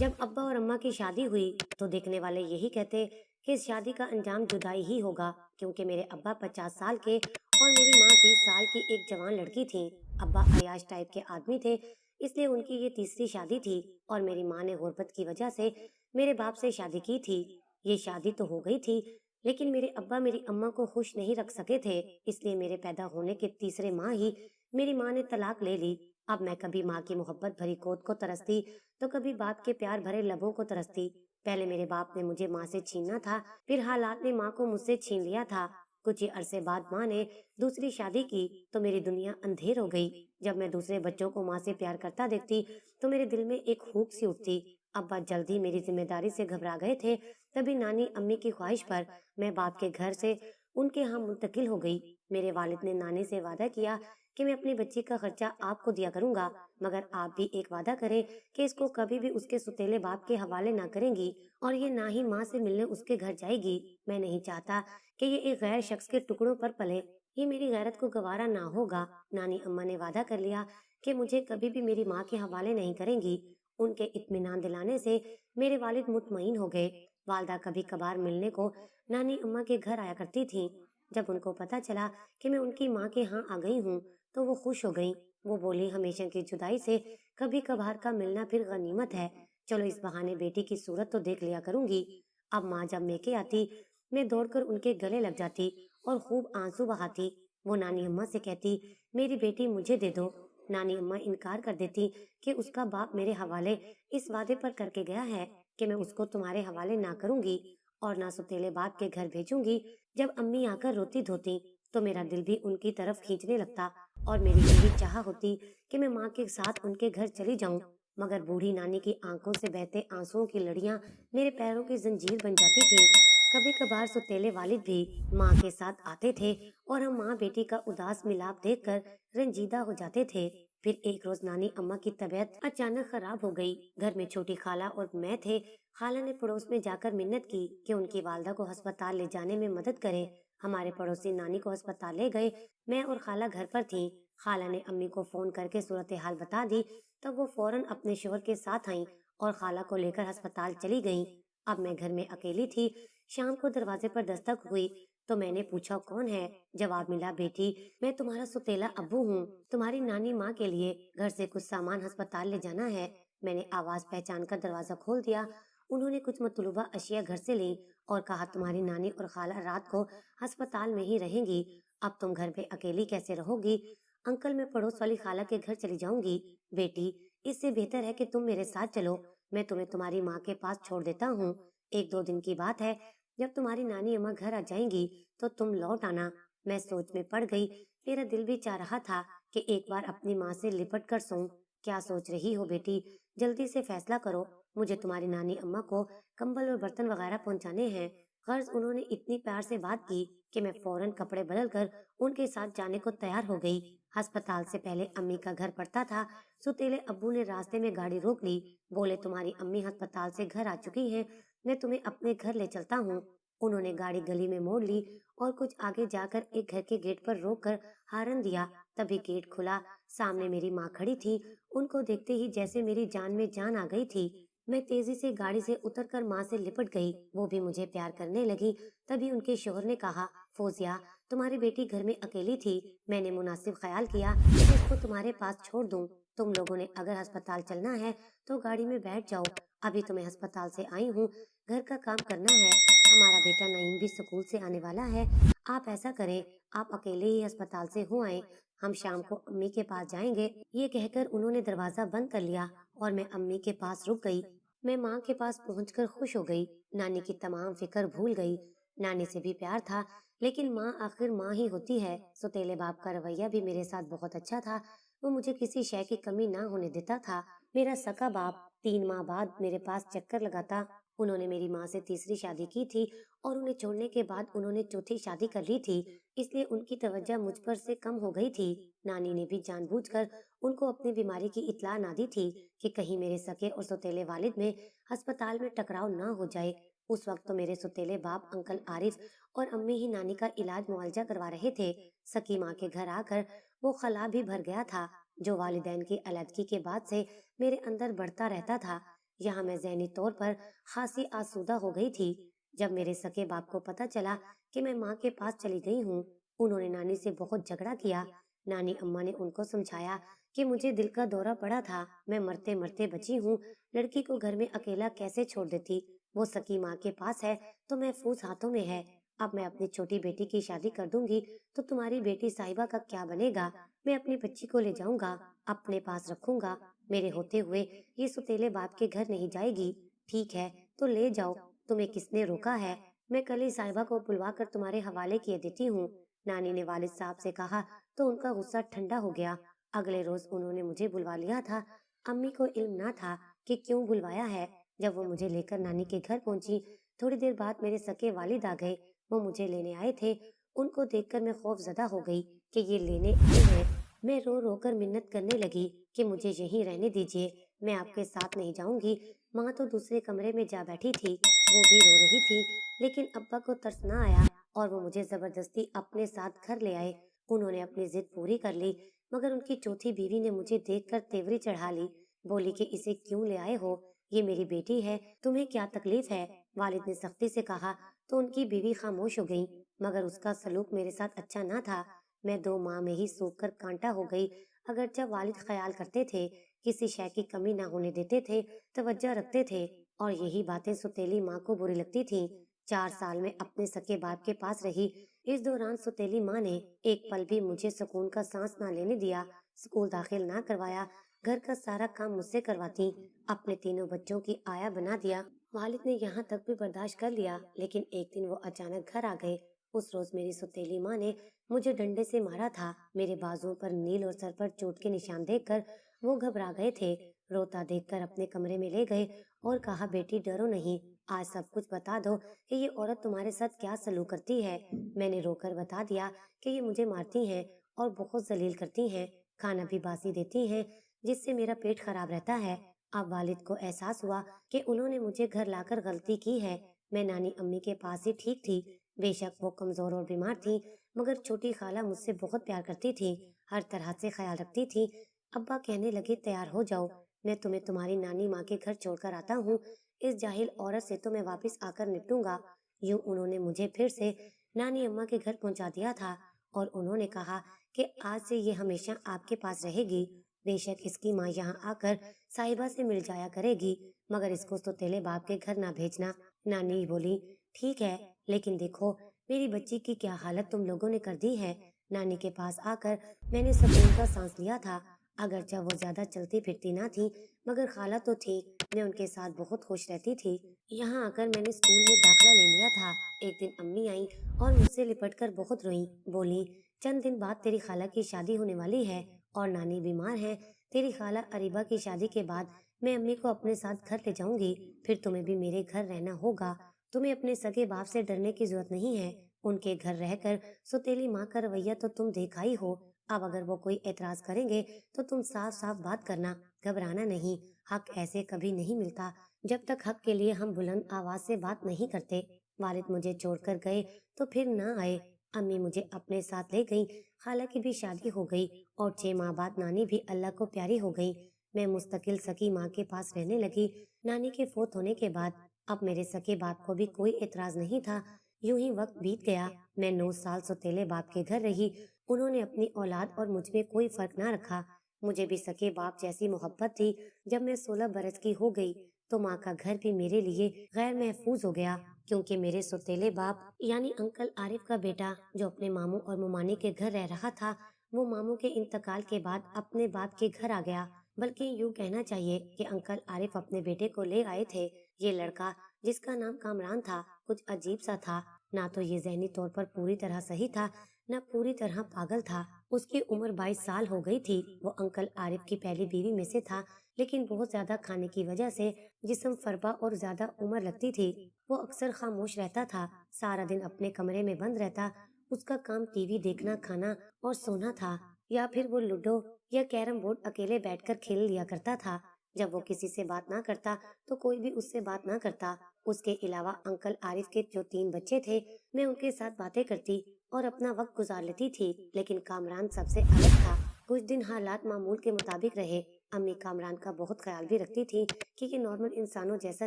जब अब्बा और अम्मा की शादी हुई तो देखने वाले यही कहते कि इस शादी का अंजाम जुदाई ही होगा, क्योंकि मेरे अब्बा 50 साल के और मेरी माँ 20 साल की एक जवान लड़की थी। अब्बा अयाश टाइप के आदमी थे, इसलिए उनकी ये तीसरी शादी थी और मेरी माँ ने गुर्बत की वजह से मेरे बाप से शादी की थी। ये शादी तो हो गई थी, लेकिन मेरे अब्बा मेरी अम्मा को खुश नहीं रख सके थे, इसलिए मेरे पैदा होने के तीसरे माह ही मेरी माँ ने तलाक ले ली। अब मैं कभी माँ की मोहब्बत भरी गोद को तरसती तो कभी बाप के प्यार भरे लबों को तरसती। पहले मेरे बाप ने मुझे माँ से छीनना था, फिर हालात ने माँ को मुझसे छीन लिया था। कुछ ही अरसे बाद माँ ने दूसरी शादी की तो मेरी दुनिया अंधेर हो गई। जब मैं दूसरे बच्चों को माँ से प्यार करता देखती तो मेरे दिल में एक हुक सी उठती। अब्बा जल्द ही मेरी जिम्मेदारी से घबरा गए थे। तभी नानी अम्मी की ख्वाहिश पर मैं बाप के घर से उनके यहाँ मुंतकिल हो गई। मेरे वालिद ने नानी से वादा किया कि मैं अपनी बच्ची का खर्चा आपको दिया करूंगा, मगर आप भी एक वादा करें कि इसको कभी भी उसके सुतेले बाप के हवाले ना करेंगी और ये ना ही माँ से मिलने उसके घर जाएगी। मैं नहीं चाहता कि ये एक गैर शख्स के टुकड़ों पर पले। ये मेरी गैरत को गवारा ना होगा। नानी अम्मा ने वादा कर लिया कि मुझे कभी भी मेरी माँ के हवाले नहीं करेंगी। उनके इत्मीनान दिलाने से मेरे वालिद मुतमईन हो गए। वालदा कभी कभार मिलने को नानी अम्मा के घर आया करती थी। जब उनको पता चला कि मैं उनकी माँ के यहाँ आ गई हूँ तो वो खुश हो गई। वो बोली, हमेशा की जुदाई से कभी कभार का मिलना फिर गनीमत है। चलो इस बहाने बेटी की सूरत तो देख लिया करूंगी। अब माँ जब मेके आती मैं दौड़कर उनके गले लग जाती और खूब आंसू बहाती। वो नानी अम्मा से कहती, मेरी बेटी मुझे दे दो। नानी अम्मा इनकार कर देती कि उसका बाप मेरे हवाले इस वादे पर करके गया है कि मैं उसको तुम्हारे हवाले ना करूंगी और ना सुतेले बाप के घर भेजूंगी। जब अम्मी आकर रोती धोती तो मेरा दिल भी उनकी तरफ खींचने लगता और मेरी यही चाह होती कि मैं माँ के साथ उनके घर चली जाऊं। मगर बूढ़ी नानी की आंखों से बहते आंसुओं की लड़ियां मेरे पैरों की जंजीर बन जाती थी। कभी कभार सुतेले वालिद भी माँ के साथ आते थे और हम माँ बेटी का उदास मिलाप देखकर रंजीदा हो जाते थे। फिर एक रोज नानी अम्मा की तबीयत अचानक खराब हो गई। घर में छोटी खाला और मैं थे। खाला ने पड़ोस में जाकर मिन्नत की कि उनकी वालदा को अस्पताल ले जाने में मदद करे। हमारे पड़ोसी नानी को अस्पताल ले गए। मैं और खाला घर पर थी। खाला ने अम्मी को फोन करके सूरत हाल बता दी। तब वो फौरन अपने शोहर के साथ आई और खाला को लेकर अस्पताल चली गईं। अब मैं घर में अकेली थी। शाम को दरवाजे पर दस्तक हुई तो मैंने पूछा, कौन है? जवाब मिला, बेटी मैं तुम्हारा सुतेला अब्बू हूँ। तुम्हारी नानी माँ के लिए घर से कुछ सामान अस्पताल ले जाना है। मैंने आवाज पहचान कर दरवाजा खोल दिया। उन्होंने कुछ मतलूबा अशिया घर से ली और कहा, तुम्हारी नानी और खाला रात को अस्पताल में ही रहेंगी। अब तुम घर पे अकेली कैसे रहोगी? अंकल, मैं पड़ोस वाली खाला के घर चली जाऊंगी। बेटी इससे बेहतर है कि तुम मेरे साथ चलो। मैं तुम्हें तुम्हारी माँ के पास छोड़ देता हूँ। 1-2 दिन की बात है। जब तुम्हारी नानी अम्मा घर आ जाएंगी तो तुम लौट आना। मैं सोच में पड़ गई। मेरा दिल भी चाह रहा था कि एक बार अपनी माँ से लिपट कर सोऊं। क्या सोच रही हो बेटी? जल्दी से फैसला करो। मुझे तुम्हारी नानी अम्मा को कंबल और बर्तन वगैरह पहुंचाने हैं। गर्ज उन्होंने इतनी प्यार से बात की कि मैं फौरन कपड़े बदल कर उनके साथ जाने को तैयार हो गई। अस्पताल से पहले अम्मी का घर पड़ता था। सुतेले अब्बू ने रास्ते में गाड़ी रोक ली। बोले, तुम्हारी अम्मी अस्पताल से घर आ चुकी हैं। मैं तुम्हें अपने घर ले चलता हूँ। उन्होंने गाड़ी गली में मोड़ ली और कुछ आगे जाकर एक घर के गेट पर रोककर हारन दिया। तभी गेट खुला। सामने मेरी माँ खड़ी थी। उनको देखते ही जैसे मेरी जान में जान आ गई थी। मैं तेजी से गाड़ी से उतरकर माँ से लिपट गई। वो भी मुझे प्यार करने लगी। तभी उनके शोहर ने कहा, फोजिया तुम्हारी बेटी घर में अकेली थी। मैंने मुनासिब ख्याल किया कि इसको तुम्हारे पास छोड़ दूं। तुम लोगों ने अगर अस्पताल चलना है तो गाड़ी में बैठ जाओ। अभी तो मैं अस्पताल से आई हूँ, घर का काम करना है। हमारा बेटा नईम भी स्कूल से आने वाला है। आप ऐसा करें, आप अकेले ही अस्पताल से हो आए। हम शाम को अम्मी के पास जाएंगे। ये कहकर उन्होंने दरवाजा बंद कर लिया और मैं अम्मी के पास रुक गई। मैं माँ के पास पहुंचकर खुश हो गई। नानी की तमाम फिक्र भूल गई। नानी से भी प्यार था, लेकिन माँ आखिर माँ ही होती है। सुतेले बाप का रवैया भी मेरे साथ बहुत अच्छा था। वो मुझे किसी शय की कमी ना होने देता था। मेरा सका बाप 3 माह बाद मेरे पास चक्कर लगाता। उन्होंने मेरी माँ से तीसरी शादी की थी और उन्हें छोड़ने के बाद उन्होंने चौथी शादी कर ली थी, इसलिए उनकी तवज्जो मुझ पर से कम हो गई थी। नानी ने भी जानबूझकर उनको अपनी बीमारी की इत्तला ना दी थी कि कहीं मेरे सके और सौतेले वालिद में अस्पताल में टकराव ना हो जाए। उस वक्त तो मेरे सौतेले बाप अंकल आरिफ और अम्मी ही नानी का इलाज मुआवजा करवा रहे थे। सकी माँ के घर आकर वो खला भी भर गया था, जो वालिदैन की अलहदगी के बाद से मेरे अंदर बढ़ता रहता था। यहाँ मैं ज़हनी तौर पर खासी आसूदा हो गई थी। जब मेरे सके बाप को पता चला कि मैं माँ के पास चली गई हूँ, उन्होंने नानी से बहुत झगड़ा किया। नानी अम्मा ने उनको समझाया कि मुझे दिल का दौरा पड़ा था, मैं मरते मरते बची हूँ, लड़की को घर में अकेला कैसे छोड़ देती। वो सकी माँ के पास है तो महफूज हाथों में है। अब मैं अपनी छोटी बेटी की शादी कर दूंगी तो तुम्हारी बेटी साहिबा का क्या बनेगा। मैं अपनी बच्ची को ले जाऊंगा, अपने पास रखूंगा। मेरे होते हुए ये सुतेले बाप के घर नहीं जाएगी। ठीक है, तो ले जाओ, तुम्हें किसने रोका है। मैं कल ही साहिबा को बुलवा कर तुम्हारे हवाले किए देती हूँ। नानी ने वालिद साहब से कहा तो उनका गुस्सा ठंडा हो गया। अगले रोज उन्होंने मुझे बुलवा लिया था। अम्मी को इल्म ना था कि क्यों बुलवाया है। जब वो मुझे लेकर नानी के घर पहुंची, थोड़ी देर बाद मेरे सके वालिद आ गए। वो मुझे लेने आए थे। उनको देखकर मैं खौफजदा हो गई कि ये लेने आए हैं। मैं रो रो कर मिन्नत करने लगी कि मुझे यहीं रहने दीजिए, मैं आपके साथ नहीं जाऊंगी। माँ तो दूसरे कमरे में जा बैठी थी, वो भी रो रही थी। लेकिन अब्बा को तरस ना आया और वो मुझे जबरदस्ती अपने साथ घर ले आए। उन्होंने अपनी जिद पूरी कर ली, मगर उनकी चौथी बीवी ने मुझे देखकर तेवरी चढ़ा ली। बोली कि इसे क्यों ले आए हो, ये मेरी बेटी है, तुम्हें क्या तकलीफ है। वालिद ने सख्ती से कहा तो उनकी बीवी खामोश हो गई, मगर उसका सलूक मेरे साथ अच्छा ना था। मैं दो माह में ही सूख कर कांटा हो गई। अगरचे वालिद ख्याल करते थे, किसी शय की कमी ना होने देते थे, तवज्जो रखते थे, और यही बातें सुतेली माँ को बुरी लगती थीं। 4 साल में अपने सके बाप के पास रही। इस दौरान सुतेली माँ ने एक पल भी मुझे सुकून का सांस ना लेने दिया, स्कूल दाखिल ना करवाया, घर का सारा काम मुझसे करवाती, अपने तीनों बच्चों की आया बना दिया। वालिद ने यहाँ तक भी बर्दाश्त कर लिया, लेकिन एक दिन वो अचानक घर आ गए। उस रोज मेरी सुतेली माँ ने मुझे डंडे से मारा था। मेरे बाजुओं पर नील और सर पर चोट के निशान देखकर वो घबरा गए थे। रोता देखकर अपने कमरे में ले गए और कहा, बेटी डरो नहीं, आज सब कुछ बता दो कि ये औरत तुम्हारे साथ क्या सलूक करती है। मैंने रोकर बता दिया कि ये मुझे मारती हैं और बहुत जलील करती हैं, खाना भी बासी देती हैं, जिससे मेरा पेट खराब रहता है। अब वालिद को एहसास हुआ कि उन्होंने मुझे घर लाकर गलती की है। मैं नानी अम्मी के पास ही ठीक थी। बेशक वो कमजोर और बीमार थी, मगर छोटी खाला मुझसे बहुत प्यार करती थी, हर तरह से ख्याल रखती थी। अब्बा कहने लगे, तैयार हो जाओ, मैं तुम्हें तुम्हारी नानी माँ के घर छोड़कर आता हूँ। इस जाहिल औरत से तो मैं वापस आकर निपटूंगा। यूं उन्होंने मुझे फिर से नानी अम्मा के घर पहुंचा दिया था और उन्होंने कहा कि आज से ये हमेशा आपके पास रहेगी। बेशक इसकी माँ यहाँ आकर साहिबा से मिल जाया करेगी, मगर इसको सौतेले बाप के घर ना भेजना। नानी बोली, ठीक है, लेकिन देखो मेरी बच्ची की क्या हालत तुम लोगों ने कर दी है। नानी के पास आकर मैंने सुकून का सांस लिया था। अगरचे वो ज्यादा चलती फिरती ना थी, मगर खाला तो थी। मैं उनके साथ बहुत खुश रहती थी। यहाँ आकर मैंने स्कूल में दाखिला ले लिया था। एक दिन अम्मी आई और मुझसे लिपट कर बहुत रोई। बोली, चंद दिन बाद तेरी खाला की शादी होने वाली है और नानी बीमार है। तेरी खाला अरीबा की शादी के बाद मैं अम्मी को अपने साथ घर ले जाऊंगी, फिर तुम्हें भी मेरे घर रहना होगा। तुम्हें अपने सगे बाप से डरने की जरूरत नहीं है। उनके घर रहकर सौतेली माँ का रवैया तो तुम देखा ही हो। अब अगर वो कोई एतराज करेंगे तो तुम साफ साफ बात करना, घबराना नहीं। हक ऐसे कभी नहीं मिलता जब तक हक के लिए हम बुलंद आवाज से बात नहीं करते। वालिद मुझे छोड़कर गए तो फिर ना आए। अम्मी मुझे अपने साथ ले गई। खाला की भी शादी हो गई और 6 माह बाद नानी भी अल्लाह को प्यारी हो गई। मैं मुस्तकिल सकी माँ के पास रहने लगी। नानी के फोत होने के बाद अब मेरे सके बाप को भी कोई एतराज नहीं था। यूं ही वक्त बीत गया। मैं 9 साल सौतेले बाप के घर रही। उन्होंने अपनी औलाद और मुझ में कोई फर्क ना रखा। मुझे भी सके बाप जैसी मोहब्बत थी। जब मैं 16 बरस की हो गई तो माँ का घर भी मेरे लिए गैर महफूज हो गया, क्योंकि मेरे सौतेले बाप यानी अंकल आरिफ का बेटा जो अपने मामू और मुमानी के घर रह रहा था, वो मामू के इंतकाल के बाद अपने बाप के घर आ गया। बल्कि यूं कहना चाहिए कि अंकल आरिफ अपने बेटे को ले आए थे। ये लड़का, जिसका नाम कामरान था, कुछ अजीब सा था। ना तो ये जहनी तौर पर पूरी तरह सही था, न पूरी तरह पागल था। उसकी उम्र 22 साल हो गई थी। वो अंकल आरिफ की पहली बीवी में से था, लेकिन बहुत ज्यादा खाने की वजह से जिस्म फरबा और ज्यादा उम्र लगती थी। वो अक्सर खामोश रहता था, सारा दिन अपने कमरे में बंद रहता। उसका काम टीवी देखना, खाना और सोना था, या फिर वो लूडो या कैरम बोर्ड अकेले बैठकर खेल लिया करता था। जब वो किसी से बात ना करता तो कोई भी उससे बात ना करता। उसके अलावा अंकल आरिफ के जो 3 बच्चे थे, मैं उनके साथ बातें करती और अपना वक्त गुजार लेती थी। लेकिन कामरान सबसे अलग था। कुछ दिन हालात मामूल के मुताबिक रहे। अम्मी कामरान का बहुत ख्याल भी रखती थी कि ये नॉर्मल इंसानों जैसा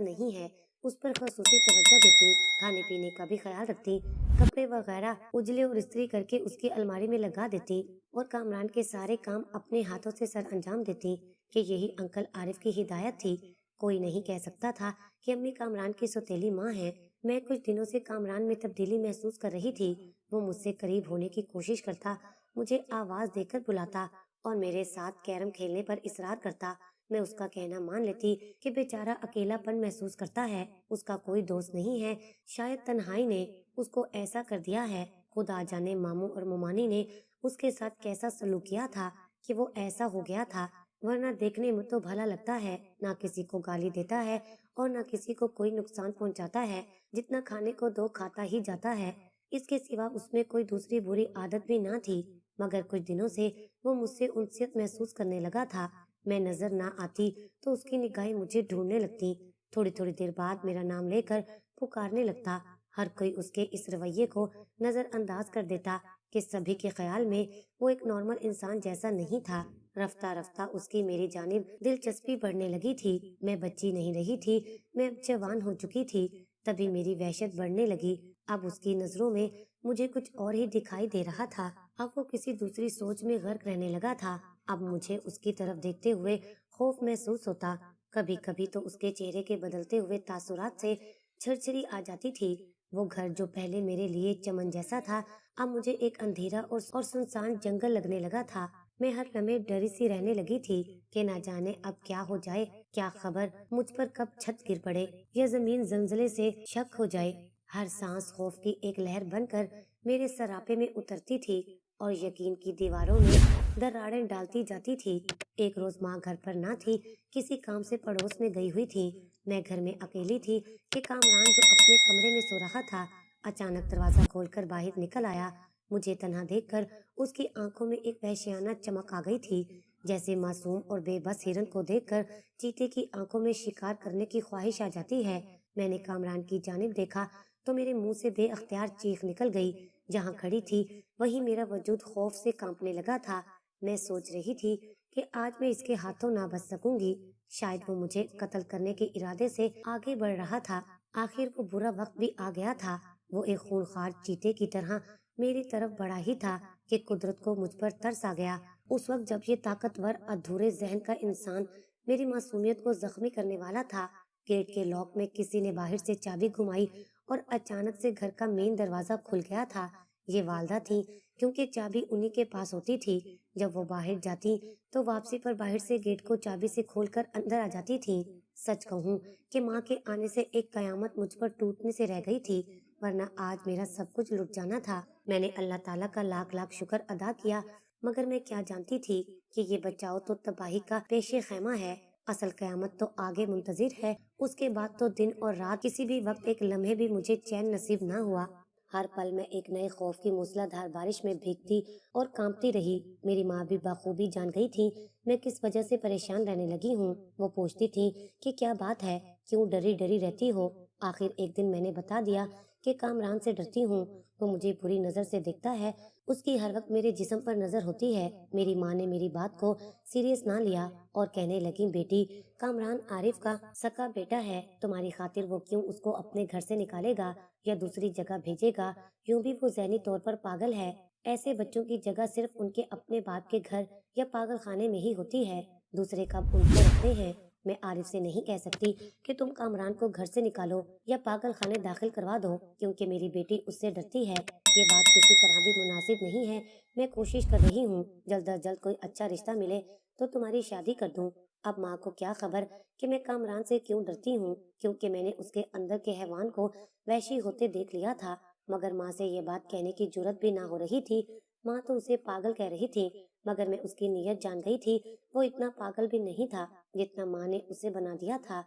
नहीं है। उस पर खसूसी तवज्जो देती, खाने पीने का भी ख्याल रखती, कपड़े वगैरह उजले और इस्त्री करके उसकी अलमारी में लगा देती और कामरान के सारे काम अपने हाथों से सर अंजाम देती कि यही अंकल आरिफ की हिदायत थी। कोई नहीं कह सकता था कि अम्मी कामरान की सौतेली माँ है। मैं कुछ दिनों से कामरान में तब्दीली महसूस कर रही थी। वो मुझसे करीब होने की कोशिश करता, मुझे आवाज देकर बुलाता और मेरे साथ कैरम खेलने पर इसरार करता। मैं उसका कहना मान लेती कि बेचारा अकेलापन महसूस करता है, उसका कोई दोस्त नहीं है, शायद तन्हाई ने उसको ऐसा कर दिया है। खुदा जाने मामू और मुमानी ने उसके साथ कैसा सलूक किया था कि वो ऐसा हो गया था। वरना देखने में तो भला लगता है, ना किसी को गाली देता है और ना किसी को कोई नुकसान पहुंचाता है, जितना खाने को दो खाता ही जाता है। इसके सिवा उसमें कोई दूसरी बुरी आदत भी ना थी। मगर कुछ दिनों से वो मुझसे उनसियत महसूस करने लगा था। मैं नजर ना आती तो उसकी निगाहें मुझे ढूंढने लगती। थोड़ी थोड़ी देर बाद मेरा नाम लेकर पुकारने लगता। हर कोई उसके इस रवैये को नजरअंदाज कर देता कि सभी के ख्याल में वो एक नॉर्मल इंसान जैसा नहीं था। रफ्ता रफ्ता उसकी मेरी जानिब दिलचस्पी बढ़ने लगी थी। मैं बच्ची नहीं रही थी, मैं अब जवान हो चुकी थी। तभी मेरी वहशत बढ़ने लगी। अब उसकी नजरों में मुझे कुछ और ही दिखाई दे रहा था। अब वो किसी दूसरी सोच में गर्क रहने लगा था। अब मुझे उसकी तरफ देखते हुए खौफ महसूस होता। कभी कभी तो उसके चेहरे के बदलते हुए तासुरात से झरझरी आ जाती थी। वो घर जो पहले मेरे लिए चमन जैसा था, अब मुझे एक अंधेरा और सुनसान जंगल लगने लगा था। मैं हर लम्हे डरी सी रहने लगी थी कि ना जाने अब क्या हो जाए, क्या खबर मुझ पर कब छत गिर पड़े या जमीन जलजले से शक हो जाए। हर सांस खौफ की एक लहर बनकर मेरे सरापे में उतरती थी और यकीन की दीवारों में दरारें डालती जाती थी। एक रोज माँ घर पर ना थी, किसी काम से पड़ोस में गई हुई थी। मैं घर में अकेली थी कि कामरान जो अपने कमरे में सो रहा था, अचानक दरवाजा खोलकर बाहर निकल आया। मुझे तन्हा देखकर उसकी आंखों में एक वहशियाना चमक आ गई थी, जैसे मासूम और बेबस हिरन को देखकर चीते की आंखों में शिकार करने की ख्वाहिश आ जाती है। मैंने कामरान की जानिब देखा तो मेरे मुंह से बेअख्तियार चीख निकल गई। जहाँ खड़ी थी वहीं मेरा वजूद खौफ से कांपने लगा था। मैं सोच रही थी कि आज मैं इसके हाथों ना बच सकूंगी। शायद वो मुझे कत्ल करने के इरादे से आगे बढ़ रहा था। आखिर वो बुरा वक्त भी आ गया था। वो एक खूंखार चीते की तरह मेरी तरफ बढ़ा ही था कि कुदरत को मुझ पर तरस आ गया। उस वक्त जब ये ताकतवर अधूरे जहन का इंसान मेरी मासूमियत को जख्मी करने वाला था। गेट के लॉक में किसी ने बाहर से चाबी घुमाई और अचानक से घर का मेन दरवाजा खुल गया था। ये वालदा थी, क्योंकि चाबी उन्हीं के पास होती थी। जब वो बाहर जाती तो वापसी पर बाहर से गेट को चाबी से खोलकर अंदर आ जाती थी। सच कहूँ कि माँ के आने से एक कयामत मुझ पर टूटने से रह गई थी, वरना आज मेरा सब कुछ लुट जाना था। मैंने अल्लाह ताला का लाख लाख शुक्र अदा किया, मगर मैं क्या जानती थी कि ये बचाव तो तबाही का पेशे खैमा है। असल कयामत तो आगे मुंतजिर है। उसके बाद तो दिन और रात, किसी भी वक्त एक लम्हे भी मुझे चैन नसीब ना हुआ। हर पल मैं एक नए खौफ की मूसलाधार बारिश में भीगती और कांपती रही। मेरी माँ भी बखूबी जान गई थी मैं किस वजह से परेशान रहने लगी हूँ। वो पूछती थी कि क्या बात है, क्यों डरी डरी रहती हो। आखिर एक दिन मैंने बता दिया कि कामरान से डरती हूँ, वो मुझे बुरी नजर से देखता है, उसकी हर वक्त मेरे जिस्म पर नजर होती है। मेरी माँ ने मेरी बात को सीरियस ना लिया और कहने लगी, बेटी, कामरान आरिफ का सका बेटा है, तुम्हारी खातिर वो क्यों उसको अपने घर से निकालेगा या दूसरी जगह भेजेगा। यूं भी वो ज़हनी तौर पर पागल है। ऐसे बच्चों की जगह सिर्फ उनके अपने बाप के घर या पागल खाने में ही होती है। दूसरे कब उनको रखते हैं। मैं आरिफ से नहीं कह सकती कि तुम कामरान को घर से निकालो या पागल खाने दाखिल करवा दो, क्योंकि मेरी बेटी उससे डरती है। ये बात किसी तरह भी मुनासिब नहीं है। मैं कोशिश कर रही हूँ जल्द अज जल्द कोई अच्छा रिश्ता मिले तो तुम्हारी शादी कर दूँ। अब माँ को क्या खबर कि मैं कामरान से क्यों डरती हूँ, क्योंकि मैंने उसके अंदर के हैवान को वैशी होते देख लिया था। मगर माँ से ये बात कहने की जुर्रत भी ना हो रही थी। माँ तो उसे पागल कह रही थी, मगर मैं उसकी नीयत जान गई थी। वो इतना पागल भी नहीं था जितना माँ ने उसे बना दिया था।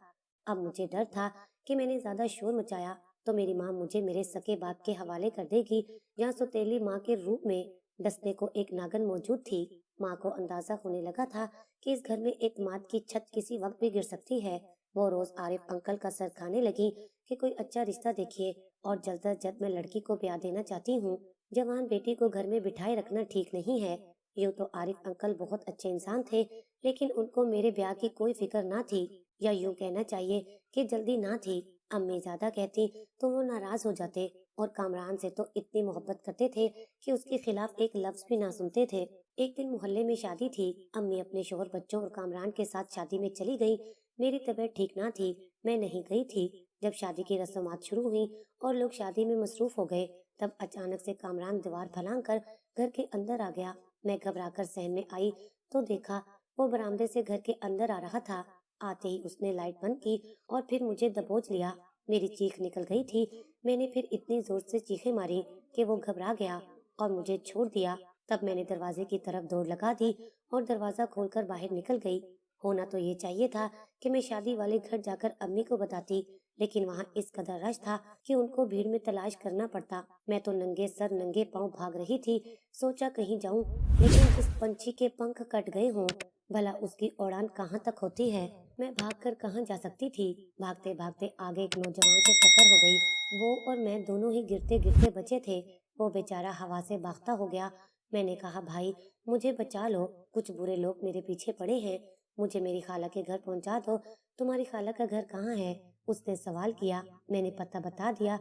अब मुझे डर था कि मैंने ज्यादा शोर मचाया तो मेरी माँ मुझे मेरे सके बाप के हवाले कर देगी, जहाँ सौतेली माँ के रूप में डसने को एक नागन मौजूद थी। माँ को अंदाजा होने लगा था कि इस घर में एक मात की छत किसी वक्त भी गिर सकती है। वो रोज आरिफ अंकल का सर खाने लगी कि कोई अच्छा रिश्ता देखिए और जल्द अज जल्द मैं लड़की को ब्याह देना चाहती हूँ। जवान बेटी को घर में बिठाए रखना ठीक नहीं है। यूं तो आरिफ अंकल बहुत अच्छे इंसान थे, लेकिन उनको मेरे ब्याह की कोई फिक्र ना थी, या यूं कहना चाहिए कि जल्दी ना थी। अम्मी ज्यादा कहती तो वो नाराज हो जाते, और कामरान से तो इतनी मोहब्बत करते थे कि उसके खिलाफ एक लफ्ज भी ना सुनते थे। एक दिन मोहल्ले में शादी थी। अम्मी अपने शोहर, बच्चों और कामरान के साथ शादी में चली गई। मेरी तबीयत ठीक ना थी, मैं नहीं गई थी। जब शादी की रस्मात शुरू हुई और लोग शादी में मसरूफ हो गए, तब अचानक से कामरान दीवार फलांग कर घर के अंदर आ गया। मैं घबराकर सहन में आई तो देखा वो बरामदे से घर के अंदर आ रहा था। आते ही उसने लाइट बंद की और फिर मुझे दबोच लिया। मेरी चीख निकल गई थी। मैंने फिर इतनी जोर से चीखें मारी कि वो घबरा गया और मुझे छोड़ दिया। तब मैंने दरवाजे की तरफ दौड़ लगा दी और दरवाजा खोलकर बाहर निकल गई। होना तो ये चाहिए था कि मैं शादी वाले घर जाकर अम्मी को बताती, लेकिन वहाँ इस कदर रश था कि उनको भीड़ में तलाश करना पड़ता। मैं तो नंगे सर नंगे पांव भाग रही थी। सोचा कहीं जाऊं, लेकिन जिस पंछी के पंख कट गए हों, भला उसकी उड़ान कहाँ तक होती है। मैं भागकर कहाँ जा सकती थी। भागते भागते आगे एक नौजवान से टक्कर हो गई। वो और मैं दोनों ही गिरते गिरते बचे थे। वो बेचारा हवा से भागता हो गया। मैंने कहा, भाई मुझे बचा लो, कुछ बुरे लोग मेरे पीछे पड़े हैं, मुझे मेरी खाला के घर पहुंचा दो। तुम्हारी खाला का घर कहाँ है? उसने सवाल किया। मैंने पता बता दिया।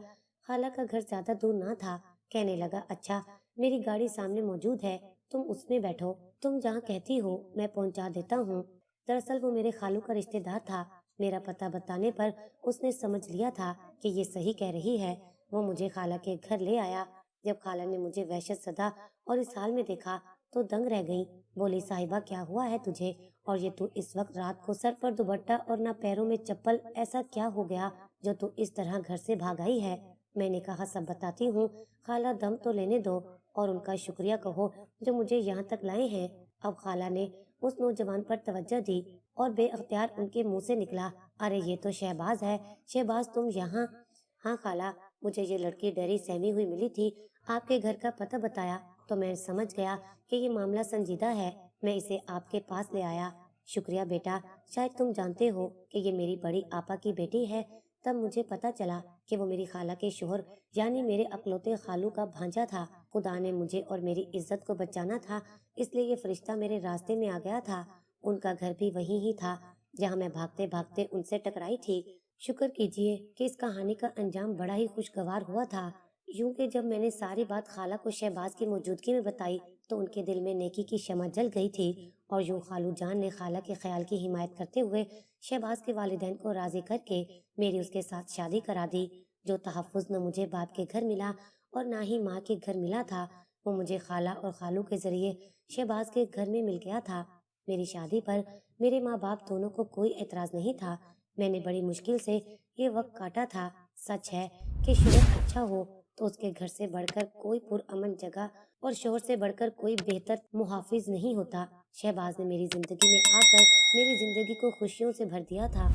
खाला का घर ज्यादा दूर ना था। कहने लगा, अच्छा मेरी गाड़ी सामने मौजूद है, तुम उसमें बैठो, तुम जहाँ कहती हो मैं पहुंचा देता हूँ। दरअसल वो मेरे खालू का रिश्तेदार था। मेरा पता बताने पर उसने समझ लिया था कि ये सही कह रही है। वो मुझे खाला के घर ले आया। जब खाला ने मुझे वहशत सदा और इस हाल में देखा तो दंग रह गई। बोली, साहिबा क्या हुआ है तुझे, और ये तू इस वक्त रात को सर पर दुपट्टा और ना पैरों में चप्पल, ऐसा क्या हो गया जो तू इस तरह घर से भाग आई है? मैंने कहा, सब बताती हूँ, खाला दम तो लेने दो और उनका शुक्रिया कहो जो मुझे यहाँ तक लाए हैं। अब खाला ने उस नौजवान पर तवज्जो दी और बेअख्तियार उनके मुंह से निकला, अरे ये तो शहबाज है। शहबाज तुम यहाँ? हाँ खाला, मुझे ये लड़की डरी सहमी हुई मिली थी। आपके घर का पता बताया तो मैं समझ गया कि ये मामला संजीदा है। मैं इसे आपके पास ले आया। शुक्रिया बेटा। शायद तुम जानते हो कि ये मेरी बड़ी आपा की बेटी है। तब मुझे पता चला कि वो मेरी खाला के शोहर यानी मेरे अकलौते खालू का भांजा था। खुदा ने मुझे और मेरी इज्जत को बचाना था, इसलिए ये फरिश्ता मेरे रास्ते में आ गया था। उनका घर भी वहीं ही था जहाँ मैं भागते भागते उनसे टकराई थी। शुक्र कीजिए कि इस कहानी का अंजाम बड़ा ही खुशगवार हुआ था। यूं कि जब मैंने सारी बात खाला को शहबाज की मौजूदगी में बताई तो उनके दिल में नेकी की शमा जल गई थी, और यूं खालू जान ने खाला के ख्याल की हिमायत करते हुए शहबाज के वालिदैन को राजी करके मेरी उसके साथ शादी करा दी। जो तहफ़्फ़ुज़ न मुझे बाप के घर मिला और ना ही माँ के घर मिला था, वो मुझे खाला और खालू के जरिए शहबाज के घर में मिल गया था। मेरी शादी पर मेरे माँ बाप दोनों को कोई एतराज नहीं था। मैंने बड़ी मुश्किल से ये वक्त काटा था। सच है कि शोहर अच्छा हो तो उसके घर से बढ़कर कोई पुरअमन जगह और शोहर से बढ़कर कोई बेहतर मुहाफिज नहीं होता। शहबाज ने मेरी जिंदगी में आकर मेरी जिंदगी को खुशियों से भर दिया था।